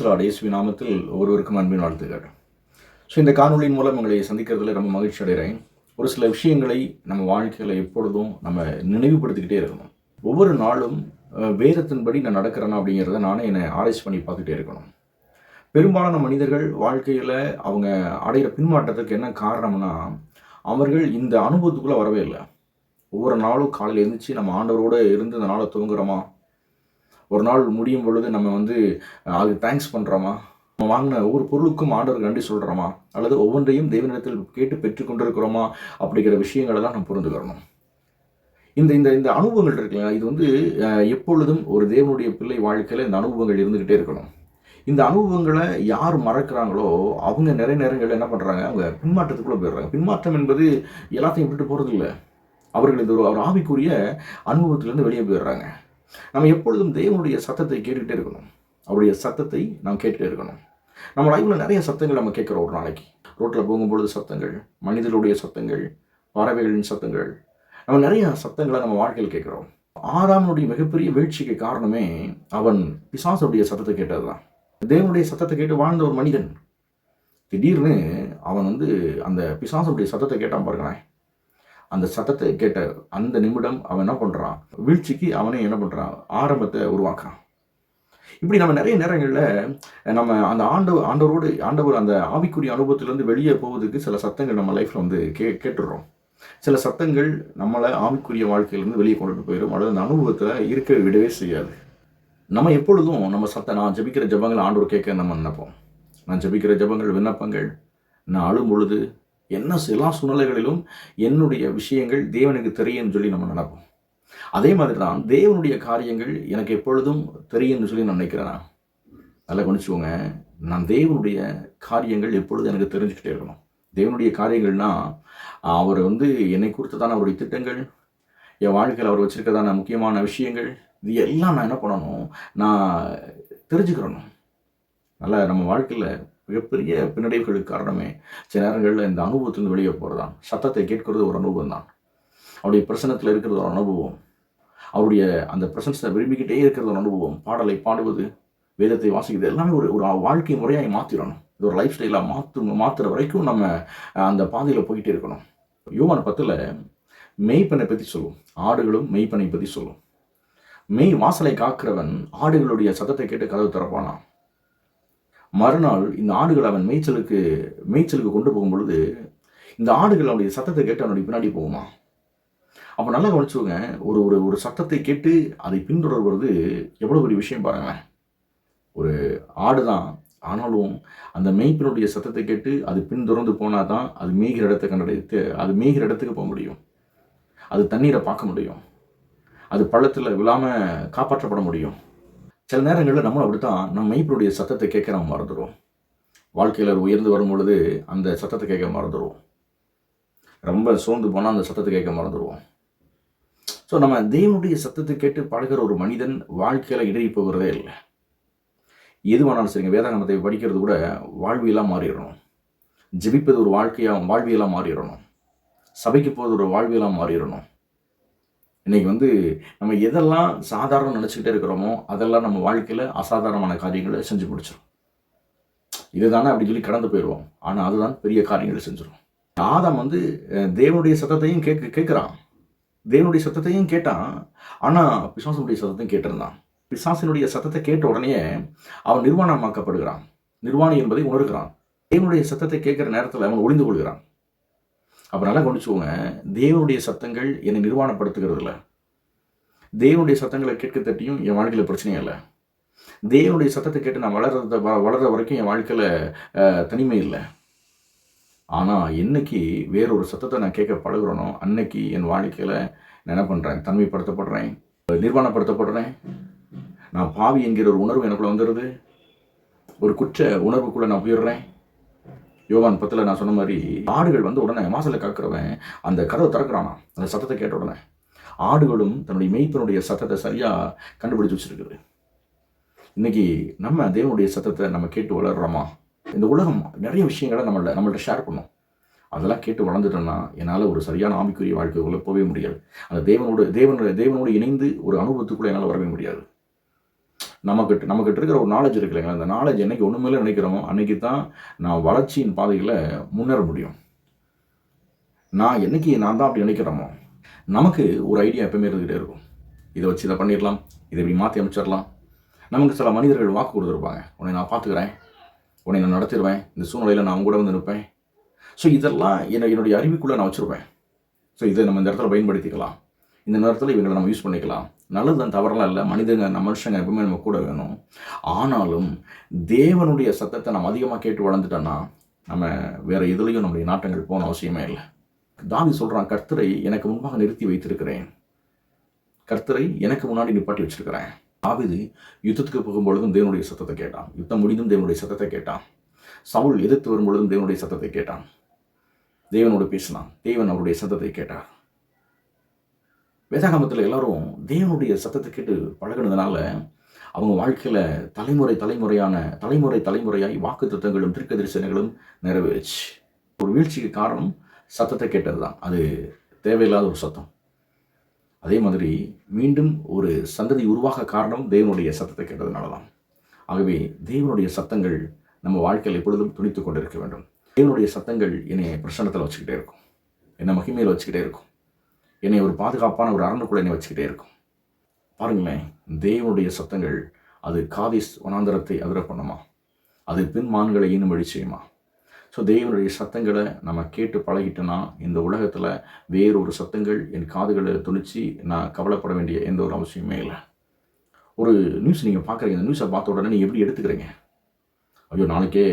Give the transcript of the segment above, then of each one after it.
Price Lord இயேசுவின் நாமத்தில் ஒருவருக்கும் அன்பின் வாழ்த்துக்கள். இந்த காணொலியின் மூலம் உங்களை சந்திக்கிறதுல ரொம்ப மகிழ்ச்சி அடைகிறேன். ஒரு சில விஷயங்களை நம்ம வாழ்க்கையில் எப்பொழுதும் நம்ம நினைவுபடுத்திக்கிட்டே இருக்கணும். ஒவ்வொரு நாளும் வேதத்தின்படி நான் நடக்கிறேன்னா அப்படிங்கிறத நானே என்னை ஆராய்ச்சி பண்ணி பார்த்துக்கிட்டே இருக்கணும். பெரும்பாலான மனிதர்கள் வாழ்க்கையில் அவங்க அடைகிற பின்மாற்றத்துக்கு என்ன காரணம்னா, அவர்கள் இந்த அனுபவத்துக்குள்ளே வரவே இல்லை. ஒவ்வொரு நாளும் காலையில் எழுந்திரிச்சு நம்ம ஆண்டவரோடு இருந்து இந்த நாளை துவங்குறோமா, ஒரு நாள் முடியும் பொழுது நம்ம அது தேங்க்ஸ் பண்ணுறோமா, நம்ம வாங்கின ஒவ்வொரு பொருளுக்கும் ஆண்டவருக்கு நன்றி சொல்கிறோமா, அல்லது ஒவ்வொன்றையும் தேவனிடத்தில் கேட்டு பெற்றுக்கொண்டிருக்கிறோமா அப்படிங்கிற விஷயங்களை தான் நம்ம புரிந்துக்கிறணும். இந்த இந்த இந்த அனுபவங்கள் இருக்குல்ல, இது எப்பொழுதும் ஒரு தேவனுடைய பிள்ளை வாழ்க்கையில் இந்த அனுபவங்கள் இருந்துக்கிட்டே இருக்கணும். இந்த அனுபவங்களை யார் மறக்கிறாங்களோ அவங்க நிறைய நேரங்களில் என்ன பண்ணுறாங்க, அவங்க பின்மாற்றத்துக்குள்ளே போயிடுறாங்க. பின்மாற்றம் என்பது எல்லாத்தையும் விட்டு போகிறது இல்லை. அவர்கள் இந்த ஒரு ஆவிக்குரிய அனுபவத்திலேருந்து வெளியே போயிடுறாங்க. நம்ம எப்பொழுதும் தேவனுடைய சத்தத்தை கேட்டுக்கிட்டே இருக்கணும். அவருடைய சத்தத்தை நாம் கேட்டுகிட்டே இருக்கணும். நம்ம லைஃப்பில் நிறைய சத்தங்கள் நம்ம கேட்குறோம். ஒரு நாளைக்கு ரோட்டில் போகும்பொழுது சத்தங்கள், மனிதர்களுடைய சத்தங்கள், பறவைகளின் சத்தங்கள், நம்ம நிறைய சத்தங்களை நம்ம வாழ்க்கையில் கேட்குறோம். ஆதாமுடைய மிகப்பெரிய வீழ்ச்சிக்கு காரணமே அவன் பிசாசுடைய சத்தத்தை கேட்டது தான். தேவனுடைய சத்தத்தை கேட்டு வாழ்ந்த ஒரு மனிதன் திடீர்னு அவன் அந்த பிசாசுடைய சத்தத்தை கேட்டான் பாருங்களேன். அந்த சத்தத்தை கேட்ட அந்த நிமிடம் அவன் என்ன பண்ணுறான், வீழ்ச்சிக்கு அவனே என்ன பண்ணுறான், ஆரம்பத்தை உருவாக்குறான். இப்படி நம்ம நிறைய நேரங்களில் நம்ம அந்த ஆண்டவர் அந்த ஆவிக்குரிய அனுபவத்திலேருந்து வெளியே போவதுக்கு சில சத்தங்கள் நம்ம லைஃப்பில் கேட்டுடுறோம். சில சத்தங்கள் நம்மளை ஆவிக்குரிய வாழ்க்கையிலேருந்து வெளியே கொண்டுட்டு போயிடும், அல்லது அந்த அனுபவத்தில் இருக்க விடவே செய்யாது. நம்ம எப்பொழுதும் நான் ஜெபிக்கிற ஜெபங்கள் ஆண்டவர் கேட்க நம்ம நினைப்போம். நான் ஜெபிக்கிற ஜெபங்கள், விண்ணப்பங்கள், நான் அழும் பொழுது எல்லா சூழ்நிலைகளிலும் என்னுடைய விஷயங்கள் தேவனுக்கு தெரியும்னு சொல்லி நம்ம நினைப்போம். அதே மாதிரி தான் தேவனுடைய காரியங்கள் எனக்கு எப்பொழுதும் தெரியும்னு சொல்லி நான் நினைக்கிறேன். நல்லா கவனிச்சுக்கோங்க, நான் தேவனுடைய காரியங்கள் எப்பொழுதும் எனக்கு தெரிஞ்சுக்கிட்டே இருக்கணும். தேவனுடைய காரியங்கள்னா அவர் என்னை குறித்து தான் அவருடைய திட்டங்கள், என் வாழ்க்கையில் அவர் வச்சிருக்கிறதான முக்கியமான விஷயங்கள், இது எல்லாம் நான் என்ன பண்ணணும், நான் தெரிஞ்சுக்கிறணும். நல்லா நம்ம வாழ்க்கையில் மிகப்பெரிய பின்னடைவுகளுக்கு காரணமே சில நேரங்களில் இந்த அனுபவத்திலிருந்து வெளியே போகிறது தான். சத்தத்தை கேட்கறது ஒரு அனுபவம் தான். அவருடைய பிரசனத்தில் இருக்கிறது ஒரு அனுபவம். அவருடைய அந்த பிரசன்ஸை விரும்பிக்கிட்டே இருக்கிறது ஒரு அனுபவம். பாடலை பாடுவது, வேதத்தை வாசிக்கிறது எல்லாமே ஒரு வாழ்க்கை முறையாக மாற்றிடணும். இது ஒரு லைஃப் ஸ்டைலாக மாற்றுற வரைக்கும் நம்ம அந்த பாதையில் போய்கிட்டே இருக்கணும். யோவான் 10 மெய்ப்பனை பற்றி சொல்லும். ஆடுகளும் மெய்ப்பனை பற்றி சொல்லும். மெய் வாசலை காக்கிறவன் ஆடுகளுடைய சத்தத்தை கேட்டு கதவு திறப்பானா. மறுநாள் இந்த ஆடுகள் அவன் மேய்ச்சலுக்கு கொண்டு போகும் பொழுது இந்த ஆடுகள் அவனுடைய சத்தத்தை கேட்டு அவனுடைய பின்னாடி போகுமா. அப்போ நல்லா கவனிச்சுக்கோங்க, ஒரு சத்தத்தை கேட்டு அதை பின்தொடர்வது எவ்வளோ பெரிய விஷயம் பாருங்களேன். ஒரு ஆடு தான், ஆனாலும் அந்த மேய்ப்பினுடைய சத்தத்தை கேட்டு அது பின்தொடர்ந்து போனால் தான் அது மேய்கிற இடத்துக்கு போக முடியும். அது தண்ணீரை பார்க்க முடியும். அது பள்ளத்தில் விழாமல் காப்பாற்றப்பட முடியும். சில நேரங்களில் நம்மளும் அப்படித்தான், நம்ம மெய்ப்பனுடைய சத்தத்தை கேட்க நம்ம மறந்துடுவோம். வாழ்க்கையில் உயர்ந்து வரும் பொழுது அந்த சத்தத்தை கேட்க மறந்துடுவோம். ரொம்ப சோர்ந்து போனால் அந்த சத்தத்தை கேட்க மறந்துடுவோம். நம்ம தேவனுடைய சத்தத்தை கேட்டு பழகிற ஒரு மனிதன் வாழ்க்கையில் இடறி போகிறதே இல்லை. எது வேணாலும் சரிங்க, வேதாகமத்தை படிக்கிறது கூட வாழ்வியலாக மாறிடணும். ஜெபிப்பது ஒரு வாழ்வியலாக மாறிடணும். சபைக்கு போவது ஒரு வாழ்வியலாக மாறிடணும். இன்றைக்கி நம்ம எதெல்லாம் சாதாரணம் நினச்சிக்கிட்டே இருக்கிறோமோ அதெல்லாம் நம்ம வாழ்க்கையில் அசாதாரணமான காரியங்களை செஞ்சு முடிச்சிடும். இதுதானே அப்படின்னு சொல்லி கடந்து போயிடுவோம். ஆனால் அதுதான் பெரிய காரியங்களை செஞ்சிடும். ஆதாம் தேவனுடைய சத்தத்தையும் கேட்குறான். தேவனுடைய சத்தத்தையும் கேட்டான். ஆனால் பிசாசனுடைய சத்தத்தையும் கேட்டிருந்தான். பிசாசினுடைய சத்தத்தை கேட்ட உடனே அவன் நிர்வாணமாக்கப்படுகிறான். நிர்வாணி என்பதை உணர்கிறான். தேவனுடைய சத்தத்தை கேட்குற நேரத்தில் அவன் ஒளிந்து கொள்கிறான். அப்போ நல்லா கவனிச்சுக்கோங்க, தேவனுடைய சத்தங்கள் என்னை நிர்வாணப்படுத்துகிறது இல்லை. தேவனுடைய சத்தங்களை கேட்க தட்டியும் என் வாழ்க்கையில் பிரச்சனையே இல்லை. தேவனுடைய சத்தத்தை கேட்டு நான் வளர்கிற வரைக்கும் என் வாழ்க்கையில் தனிமை இல்லை. ஆனால் என்னைக்கு வேறொரு சத்தத்தை நான் கேட்க பழகுறேனோ அன்னைக்கு என் வாழ்க்கையில் நான் என்ன பண்ணுறேன், தனிமைப்படுத்தப்படுறேன், நிர்வாணப்படுத்தப்படுறேன். நான் பாவி என்கிற ஒரு உணர்வு எனக்குள்ளே வந்துடுது. ஒரு குற்ற உணர்வுக்குள்ளே நான் போயிடுறேன். யோவான் 10 நான் சொன்ன மாதிரி ஆடுகள் உடனே வாசலில் காக்கிறவன் அந்த கதவை திறக்கிறானா. அந்த சத்தத்தை கேட்ட உடனே ஆடுகளும் தன்னுடைய மெய்ப்பனுடைய சத்தத்தை சரியாக கண்டுபிடிச்சு வச்சுருக்குது. இன்றைக்கி நம்ம தேவனுடைய சத்தத்தை நம்ம கேட்டு வளர்கிறோமா? இந்த உலகம் நிறைய விஷயங்களை நம்மள்ட்ட ஷேர் பண்ணும். அதெல்லாம் கேட்டு வளர்ந்துட்டோன்னா என்னால் ஒரு சரியான ஆவிக்குரிய வாழ்க்கைக்குள்ளே போகவே முடியாது. அந்த தேவனோடு இணைந்து ஒரு அனுபவத்துக்குள்ளே என்னால் வரவே முடியாது. நமக்கிட்ட இருக்கிற ஒரு நாலேஜ் இருக்கு இல்லைங்களா, அந்த நாலேஜ் என்னைக்கு ஒன்றுமேல நினைக்கிறோமோ அன்னைக்கு தான் நான் வளர்ச்சியின் பாதையில் முன்னேற முடியும். என்னைக்கு நான் தான் அப்படி நினைக்கிறோமோ, நமக்கு ஒரு ஐடியா எப்பவுமே இருந்துகிட்டே இருக்கும். இதை வச்சு இதை பண்ணிடலாம், இதை இப்படி மாற்றி அமைச்சிடலாம். நமக்கு சில மனிதர்கள் வாக்கு கொடுத்துருப்பாங்க, உன்னை நான் பார்த்துக்கிறேன், உன்னை நான் நடத்திடுவேன், இந்த சூழ்நிலையில் நான் கூட வந்து நிற்பேன். ஸோ இதெல்லாம் என்னுடைய அறிவுக்குள்ளே நான் வச்சுருப்பேன். ஸோ இதை நம்ம இந்த இடத்துல பயன்படுத்திக்கலாம், இந்த நேரத்தில் இவங்களை நம்ம யூஸ் பண்ணிக்கலாம். நல்லது தான், தவறலாம் இல்லை. மனுஷங்க எப்பவுமே நம்ம கூட வேணும். ஆனாலும் தேவனுடைய சத்தத்தை நம்ம அதிகமாக கேட்டு வளர்ந்துட்டோன்னா நம்ம வேறு எதுலேயும் நம்முடைய நாட்டங்கள் போன அவசியமே இல்லை. தாவீது சொல்கிறான், கர்த்தரை எனக்கு முன்பாக நிறுத்தி வைத்திருக்கிறேன், கர்த்தரை எனக்கு முன்னாடி நிப்பாட்டி வச்சிருக்கிறேன். தாவீது யுத்தத்துக்கு போகும்பொழுதும் தேவனுடைய சத்தத்தை கேட்டான், யுத்தம் முடிந்தும் தேவனுடைய சத்தத்தை கேட்டான். சவுல் எதிர்த்து வரும்பொழுதும் தேவனுடைய சத்தத்தை கேட்டான், தேவனோடு பேசினான், தேவன் அவருடைய சத்தத்தை கேட்டார். வேதாகமத்தில் எல்லாரும் தேவனுடைய சத்தத்தை கேட்டு பழகினதுனால அவங்க வாழ்க்கையில் தலைமுறையாய் வாக்கு தத்தங்களும் தீர்க்க தரிசனங்களும் நிறைவேறுச்சு. ஒரு வீழ்ச்சிக்கு காரணம் சத்தத்தை கேட்டது தான். அது தேவையில்லாத ஒரு சத்தம். அதே மாதிரி மீண்டும் ஒரு சந்ததி உருவாக காரணம் தேவனுடைய சத்தத்தை கேட்டதுனால தான். ஆகவே தேவனுடைய சத்தங்கள் நம்ம வாழ்க்கையில் எப்பொழுதும் துணித்து கொண்டு இருக்க வேண்டும். தேவனுடைய சத்தங்கள் என்னை பிரசன்னத்தில் வச்சுக்கிட்டே இருக்கும், என்னை மகிமையில் வச்சுக்கிட்டே இருக்கும், என்னை ஒரு பாதுகாப்பான ஒரு அரணுக்குள்ள என்னை வச்சுக்கிட்டே இருக்கும். பாருங்களேன், தேவனுடைய சத்தங்கள் அது காதிஸ் வனாந்தரத்தை அதிர பண்ணுமா, அது பின் மான்களை ஈனும் வழி செய்யுமா. ஸோ தேவனுடைய சத்தங்களை நம்ம கேட்டு பழகிட்டோன்னா இந்த உலகத்தில் வேறொரு சத்தங்கள் என் காதுகளை துணிச்சு நான் கவலைப்பட வேண்டிய எந்த ஒரு அவசியமே இல்லை. ஒரு நியூஸ் நீங்கள் பார்க்குறீங்க, இந்த நியூஸை பார்த்த உடனே நீங்கள் எப்படி எடுத்துக்கிறீங்க? ஐயோ, நாளைக்கே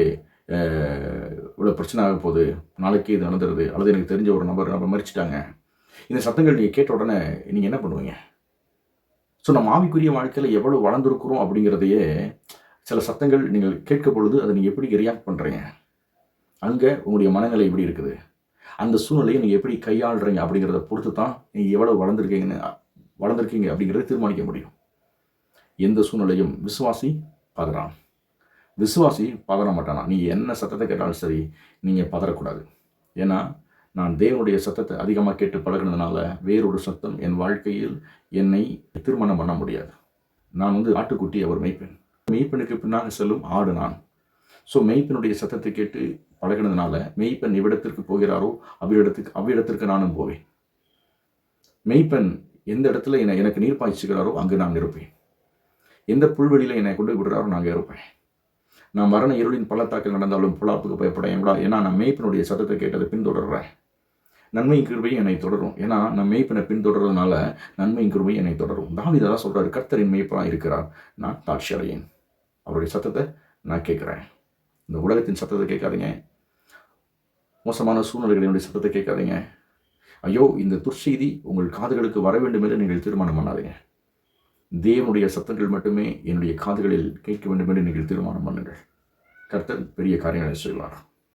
இவ்வளோ பிரச்சனை ஆக போகுது, நாளைக்கே இது நடந்துடுது, அல்லது எனக்கு தெரிஞ்ச ஒரு நபர் மறிச்சிட்டாங்க. இந்த சத்தங்கள் நீங்கள் கேட்ட உடனே நீங்கள் என்ன பண்ணுவீங்க? ஸோ நம்ம ஆவிக்குரிய வாழ்க்கையில் எவ்வளோ வளர்ந்துருக்குறோம் அப்படிங்கிறதையே சில சத்தங்கள் நீங்கள் கேட்க பொழுது அதை நீங்கள் எப்படி ரியாக்ட் பண்ணுறீங்க, அங்கே உங்களுடைய மனநிலை எப்படி இருக்குது, அந்த சூழ்நிலையை நீங்கள் எப்படி கையாளுறீங்க அப்படிங்கிறத பொறுத்து தான் நீங்கள் எவ்வளோ வளர்ந்துருக்கீங்க அப்படிங்கிறத தீர்மானிக்க முடியும். எந்த சூழ்நிலையும் விசுவாசி பதறான், விசுவாசி பதற மாட்டானா. நீங்கள் என்ன சத்தத்தை கேட்டாலும் சரி, நீங்கள் பதறக்கூடாது. ஏன்னா நான் தேவனுடைய சத்தத்தை அதிகமாக கேட்டு பழகினதுனால வேறொரு சத்தம் என் வாழ்க்கையில் என்னை தீர்மானம் பண்ண முடியாது. நான் ஆட்டுக்குட்டி, அவர் மெய்ப்பெண், மெய்ப்பெண்ணுக்கு பின்னாக செல்லும் ஆடு நான். ஸோ மெய்ப்பெண்ணுடைய சத்தத்தை கேட்டு பழகினதுனால மெய்ப்பெண் எவ்விடத்திற்கு போகிறாரோ அவ்விடத்திற்கு நானும் போவேன். மெய்ப்பெண் எந்த இடத்துல எனக்கு நீர் பாய்ச்சுகிறாரோ அங்கு நான் இருப்பேன். எந்த புல்வெளியில் என்னை கொண்டு விடுறாரோ நாங்கள் இருப்பேன். நான் மரண இருளின் பள்ளத்தாக்கில் நடந்தாலும் புலாப்புக்கு பயப்படேன். ஏன்னா நான் மெய்ப்பெண்ணுடைய சத்தத்தை கேட்டதை பின்தொடர்றேன். நன்மையின் கிருபையும் என்னை தொடரும். ஏன்னா நான் மெய்ப்பெண்ணை பின்தொடர்றதுனால நன்மையின் கிருபையும் என்னை தொடரும். தாவீது தான் சொல்கிறார், கர்த்தரின் மெய்ப்பனாக இருக்கிறார், நான் தாட்சி அடையேன். அவருடைய சத்தத்தை நான் கேட்குறேன். இந்த உலகத்தின் சத்தத்தை கேட்காதீங்க, மோசமான சூழ்நிலைகளினுடைய சத்தத்தை கேட்காதீங்க. ஐயோ, இந்த துர்ச்செய்தி உங்கள் காதுகளுக்கு வர வேண்டும் என்று நீங்கள் தீர்மானம் பண்ணாதீங்க. தேவனுடைய சத்தங்கள் மட்டுமே என்னுடைய காதுகளில் கேட்க வேண்டும் என்று நீங்கள் தீர்மானம் பண்ணுங்கள். கர்த்தர் பெரிய காரியங்களை செய்வார்.